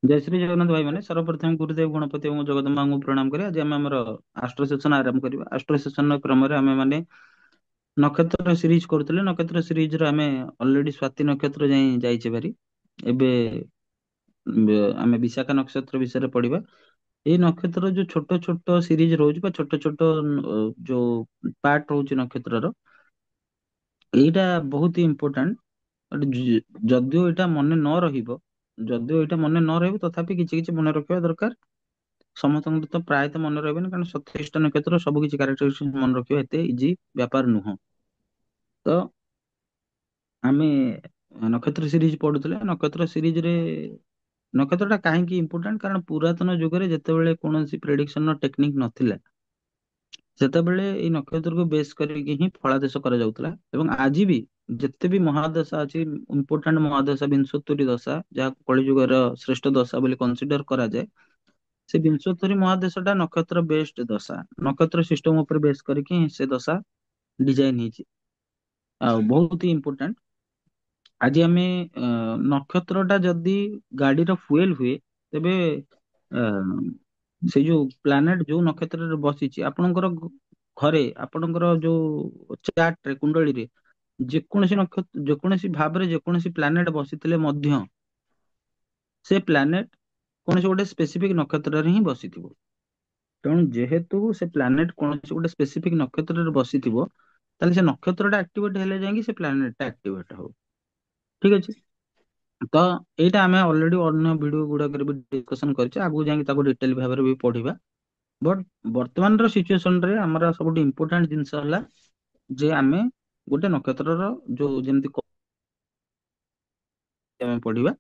जय श्री जगन्नाथ भाई मैंने सर्वप्रथम गुरुदेव गणपति और जगदम्बा को प्रणाम करें। आज आम आमर आस्ट्रो सेशन आरंभ करवा। आस्ट्रो सेशन क्रम आम मैंने नक्षत्र सीरीज करुले। नक्षत्र सीरीज आम ऑलरेडी स्वाति नक्षत्र जाई जाइए भारी। एबे आम विशाखा नक्षत्र विषय पढ़िबा। ये नक्षत्र जो छोट छोट सीरीज रोज छोट छोट जो पार्ट रोच नक्षत्र एटा बहुत ही इम्पोर्टाट। जदियो एटा मन न रहिबो जदियो एटा मन न रहिबो तथापि किछि किछि मन रखिबा दरकार। ସମସ୍ତଙ୍କୁ ତ ପ୍ରାୟତଃ ମନେ ରହିବନି କାରଣ 27ଟା ନକ୍ଷତ୍ର ସବୁ କିଛି କ୍ୟାରେକ୍ଟରିଷ୍ଟିକ ମନେ ରଖିବା ଏତେ ଇଜି ବ୍ୟାପାର ନୁହଁ। ତ ଆମେ ନକ୍ଷତ୍ର ସିରିଜ ପଢୁଥିଲେ। ନକ୍ଷତ୍ର ସିରିଜରେ ନକ୍ଷତ୍ରଟା କାହିଁକି ଇମ୍ପୋର୍ଟାଣ୍ଟ କାରଣ ପୁରାତନ ଯୁଗରେ ଯେତେବେଳେ କୌଣସି ପ୍ରେଡିକ୍ସନ ଟେକ୍ନିକ ନଥିଲା ସେତେବେଳେ ଏଇ ନକ୍ଷତ୍ରକୁ ବେଶ କରିକି ହିଁ ଫଳାଦେଶ କରାଯାଉଥିଲା। ଏବଂ ଆଜି ବି ଯେତେ ବି ମହାଦଶା ଅଛି ଇମ୍ପୋର୍ଟାଣ୍ଟ ମହାଦଶା ବିଂଶୋତ୍ତରୀ ଦଶା ଯାହାକୁ କଳିଯୁଗର ଶ୍ରେଷ୍ଠ ଦଶା ବୋଲି କନସିଡର କରାଯାଏ ସେ ବିଂଶୋତ୍ତରୀ ମହାଦେଶଟା ନକ୍ଷତ୍ର ବେସ୍ଡ ଦଶା। ନକ୍ଷତ୍ର ସିଷ୍ଟମ ଉପରେ ବେଶ କରିକି ହିଁ ସେ ଦଶା ଡିଜାଇନ ହେଇଛି ଆଉ ବହୁତ ହି ଇମ୍ପୋର୍ଟାଣ୍ଟ। ଆଜି ଆମେ ନକ୍ଷତ୍ରଟା ଯଦି ଗାଡିର ଫୁଏଲ ହୁଏ ତେବେ ଅ, ସେଇ ଯୋଉ ପ୍ଲାନେଟ ଯୋଉ ନକ୍ଷତ୍ରରେ ବସିଛି ଆପଣଙ୍କର ଘରେ ଆପଣଙ୍କର ଯୋଉ ଚାର୍ଟରେ କୁଣ୍ଡଳୀରେ ଯେକୌଣସି ନକ୍ଷତ୍ର ଯେକୌଣସି ଭାବରେ ଯେକୌଣସି ପ୍ଲାନେଟ ବସିଥିଲେ ମଧ୍ୟ ସେ ପ୍ଲାନେଟ କୌଣସି ଗୋଟେ ସ୍ପେସିଫିକ ନକ୍ଷତ୍ରରେ ହିଁ ବସିଥିବ। ତେଣୁ ଯେହେତୁ ସେ ପ୍ଲାନେଟ କୌଣସି ଗୋଟେ ସ୍ପେସିଫିକ ନକ୍ଷତ୍ରରେ ବସିଥିବ ତାହେଲେ ସେ ନକ୍ଷତ୍ରଟା ଆକ୍ଟିଭେଟ ହେଲେ ଯାଇକି ସେ ପ୍ଲାନେଟଟା ଆକ୍ଟିଭେଟ ହବ। ଠିକ ଅଛି। ତ ଏଇଟା ଆମେ ଅଲରେଡି ଅନ୍ୟ ଭିଡିଓ ଗୁଡାକରେ ବି ଡିସ୍କସନ କରିଛେ। ଆଗକୁ ଯାଇକି ତାକୁ ଡିଟେଲ ଭାବରେ ବି ପଢିବା। ବଟ ବର୍ତ୍ତମାନର ସିଚୁଏସନ ରେ ଆମର ସବୁଠୁ ଇମ୍ପୋର୍ଟାଣ୍ଟ ଜିନିଷ ହେଲା ଯେ ଆମେ ଗୋଟେ ନକ୍ଷତ୍ରର ଯୋଉ ଯେମିତି ଆମେ ପଢିବା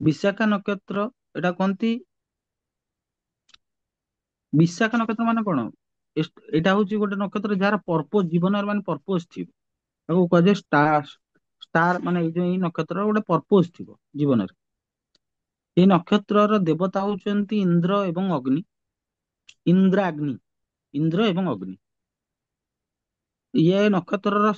ବିଶାଖା ନକ୍ଷତ୍ର। ଏଟା କହନ୍ତି ବିଶାଖା ନକ୍ଷତ୍ର ମାନେ କଣ? ଏଇଟା ହଉଛି ଗୋଟେ ନକ୍ଷତ୍ର ଯାହାର ପର୍ପୋଜ ଜୀବନର ମାନେ ପର୍ପୋଜ ଥିବ। ତାକୁ କୁହାଯାଏ ଷ୍ଟାର। ଷ୍ଟାର ମାନେ ଏଇ ଯୋଉ ଏଇ ନକ୍ଷତ୍ରର ଗୋଟେ ପର୍ପୋଜ ଥିବ ଜୀବନରେ। ଏଇ ନକ୍ଷତ୍ରର ଦେବତା ହଉଛନ୍ତି ଇନ୍ଦ୍ର ଏବଂ ଅଗ୍ନି। ଇନ୍ଦ୍ରାଗ୍ନି। ଇନ୍ଦ୍ର ଏବଂ ଅଗ୍ନି। ଇଏ ନକ୍ଷତ୍ରର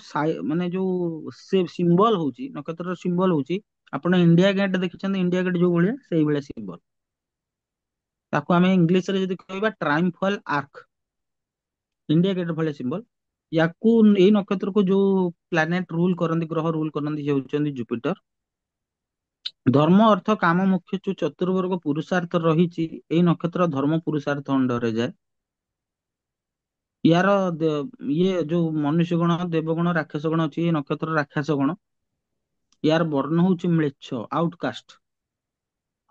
ମାନେ ଯୋଉ ସେ ସିମ୍ବଲ ହଉଛି ନକ୍ଷତ୍ରର ସିମ୍ବଲ ହଉଛି ଆପଣ ଇଣ୍ଡିଆ ଗେଟ୍ ଦେଖିଛନ୍ତି ଇଣ୍ଡିଆ ଗେଟ୍ ଯୋଉ ଭଳିଆ ସେଇଭଳିଆ ସିମ୍ବଲ। ତାକୁ ଆମେ ଇଂଲିଶରେ ଯଦି କହିବା ଟ୍ରାଇମ୍ଫଲ ଆର୍କ। ଇଣ୍ଡିଆ ଗେଟ୍ ଭଳିଆ ସିମ୍ବଲ। ୟାକୁ ଏଇ ନକ୍ଷତ୍ରକୁ ଯୋଉ ପ୍ଲାନେଟ ରୁଲ କରନ୍ତି ଗ୍ରହ ରୁଲ କରନ୍ତି ସେ ହଉଛନ୍ତି ଜୁପିଟର। ଧର୍ମ ଅର୍ଥ କାମ ମୁଖ୍ୟ ଯୋଉ ଚତୁର୍ବର୍ଗ ପୁରୁଷାର୍ଥ ରହିଛି ଏଇ ନକ୍ଷତ୍ର ଧର୍ମ ପୁରୁଷାର୍ଥ ଅଣ୍ଡରରେ ଯାଏ। ୟାର ଇଏ ଯୋଉ ମନୁଷ୍ୟ ଗଣ ଦେବଗଣ ରାକ୍ଷସ ଗଣ ଅଛି ଏ ନକ୍ଷତ୍ର ରାକ୍ଷସ ଗଣ। ୟାର ବର୍ଣ୍ଣ ହଉଛି ମ୍ଲେଚ୍ଛ ଆଉଟକାଷ୍ଟ।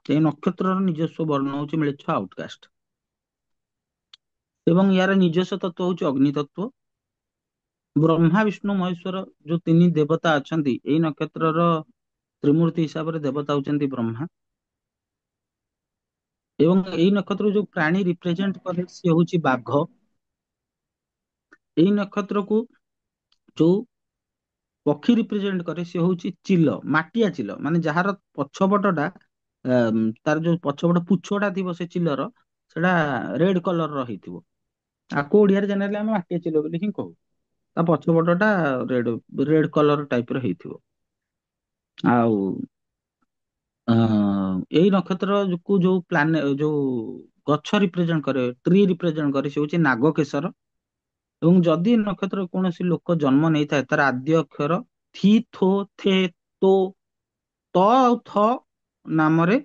ଏଇ ନକ୍ଷତ୍ରର ନିଜସ୍ୱ ବର୍ଣ୍ଣ ହଉଛି ମ୍ଲେଚ୍ଛ ଆଉଟକାଷ୍ଟ। ଏବଂ ୟାର ନିଜସ୍ୱ ତତ୍ଵ ହଉଛି ଅଗ୍ନି ତତ୍ଵ। ବ୍ରହ୍ମା ବିଷ୍ଣୁ ମହେଶ୍ଵର ଯୋଉ ତିନି ଦେବତା ଅଛନ୍ତି ଏଇ ନକ୍ଷତ୍ରର ତ୍ରିମୂର୍ତ୍ତି ହିସାବରେ ଦେବତା ହଉଛନ୍ତି ବ୍ରହ୍ମା। ଏବଂ ଏଇ ନକ୍ଷତ୍ର ଯୋଉ ପ୍ରାଣୀ ରିପ୍ରେଜେଣ୍ଟ କରେ ସେ ହଉଛି ବାଘ। ଏଇ ନକ୍ଷତ୍ରକୁ ଯୋଉ ପକ୍ଷୀ ରିପ୍ରେଜେଣ୍ଟ କରେ ସେ ହଉଛି ଚିଲ ମାଟିଆ ଚିଲ ମାନେ ଯାହାର ପଛପଟଟା ତାର ଯୋଉ ପଛପଟ ପୁଚ୍ଛଟା ଥିବ ସେ ଚିଲର ସେଟା ରେଡ କଲର ହେଇଥିବ। ଆକୁ ଓଡିଆରେ ଜେନେରାଲି ଆମେ ମାଟିଆ ଚିଲ ବୋଲି ହିଁ କହୁ। ତା ପଛପଟଟା ରେଡ ରେଡ କଲର ଟାଇପ ର ହେଇଥିବ। ଆଉ ଅ ଏଇ ନକ୍ଷତ୍ର କୁ ଯୋଉ ଯୋଉ ଗଛ ରିପ୍ରେଜେଣ୍ଟ କରେ ଟ୍ରି ରିପ୍ରେଜେଣ୍ଟ କରେ ସେ ହଉଛି ନାଗକେଶର। ଏବଂ ଯଦି ନକ୍ଷତ୍ର କୌଣସି ଲୋକ ଜନ୍ମ ନେଇଥାଏ ତାର ଆଦ୍ୟ ଅକ୍ଷର ଥି ଥୋ ଥେ ତୋ ତ ଆଉ ଥ ନାମରେ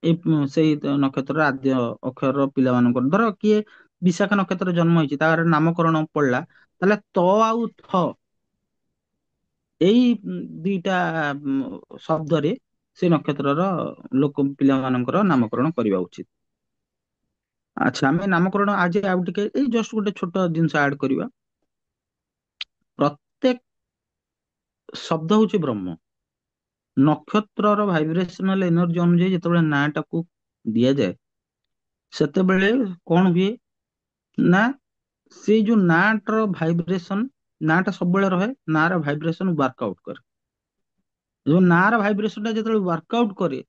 ଏଇ ସେଇ ନକ୍ଷତ୍ରର ଆଦ୍ୟ ଅକ୍ଷର ପିଲାମାନଙ୍କର ଧର କିଏ ବିଶାଖା ନକ୍ଷତ୍ର ଜନ୍ମ ହେଇଛି ତାର ନାମକରଣ ପଡିଲା ତାହେଲେ ତ ଆଉ ଥ ଏଇ ଦିଟା ଶବ୍ଦରେ ସେ ନକ୍ଷତ୍ରର ଲୋକ ପିଲାମାନଙ୍କର ନାମକରଣ କରିବା ଉଚିତ। ଆଚ୍ଛା ଆମେ ନାମକରଣ ଆଜି ଆଉ ଟିକେ ଏଇ ଜଷ୍ଟ ଗୋଟେ ଛୋଟ ଜିନିଷ ଆଡ କରିବା। ପ୍ରତ୍ୟେକ ଶବ୍ଦ ହଉଛି ବ୍ରହ୍ମ। ନକ୍ଷତ୍ରର ଭାଇବ୍ରେସନାଲ ଏନର୍ଜି ଅନୁଯାୟୀ ଯେତେବେଳେ ନାଁ ଟାକୁ ଦିଆଯାଏ ସେତେବେଳେ କଣ ହୁଏ ନା ସେଇ ଯୋଉ ନାଁ ର ଭାଇବ୍ରେସନ ନାଁ ଟା ସବୁବେଳେ ରହେ ନାଁ ର ଭାଇବ୍ରେସନ ୱାର୍କ ଆଉଟ କରେ। ଯୋଉ ନାଁ ର ଭାଇବ୍ରେସନ ଟା ଯେତେବେଳେ ୱାର୍କ ଆଉଟ କରେ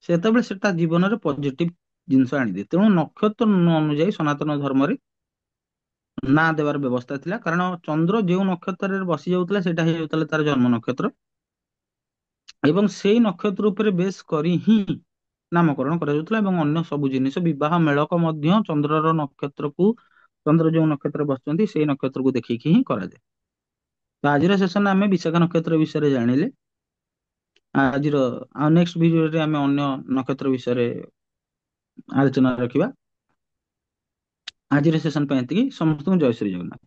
ସେତେବେଳେ ସେଟା ଜୀବନରେ ପଜିଟିଭ ଜିନିଷ ଆଣିଦିଏ। ତେଣୁ ନକ୍ଷତ୍ର ଅନୁଯାୟୀ ସନାତନ ଧର୍ମରେ ନାଁ ଦେବାର ବ୍ୟବସ୍ଥା ଥିଲା କାରଣ ଚନ୍ଦ୍ର ଯେଉଁ ନକ୍ଷତ୍ରରେ ବସି ଯାଉଥିଲା ସେଇଟା ହେଇଯାଉଥିଲା ତାର ଜନ୍ମ ନକ୍ଷତ୍ର। ଏବଂ ସେଇ ନକ୍ଷତ୍ର ଉପରେ ବେଶ କରି ହିଁ ନାମକରଣ କରାଯାଉଥିଲା ଏବଂ ଅନ୍ୟ ସବୁ ଜିନିଷ ବିବାହ ମେଳକ ମଧ୍ୟ ଚନ୍ଦ୍ରର ନକ୍ଷତ୍ରକୁ, ଚନ୍ଦ୍ର ଯୋଉ ନକ୍ଷତ୍ର ବସିଛନ୍ତି ସେଇ ନକ୍ଷତ୍ରକୁ ଦେଖିକି ହିଁ କରାଯାଏ। ତ ଆଜିର ସେସନରେ ଆମେ ବିଶାଖା ନକ୍ଷତ୍ର ବିଷୟରେ ଜାଣିଲେ। ଆଜିର ଆଉ ନେକ୍ସଟ ଭିଡିଓରେ ଆମେ ଅନ୍ୟ ନକ୍ଷତ୍ର ବିଷୟରେ ଆଲୋଚନା ରଖିବା। ଆଜିର ସେସନ ପାଇଁ ଏତିକି। ସମସ୍ତଙ୍କୁ ଜୟ ଶ୍ରୀ ଜଗନ୍ନାଥ।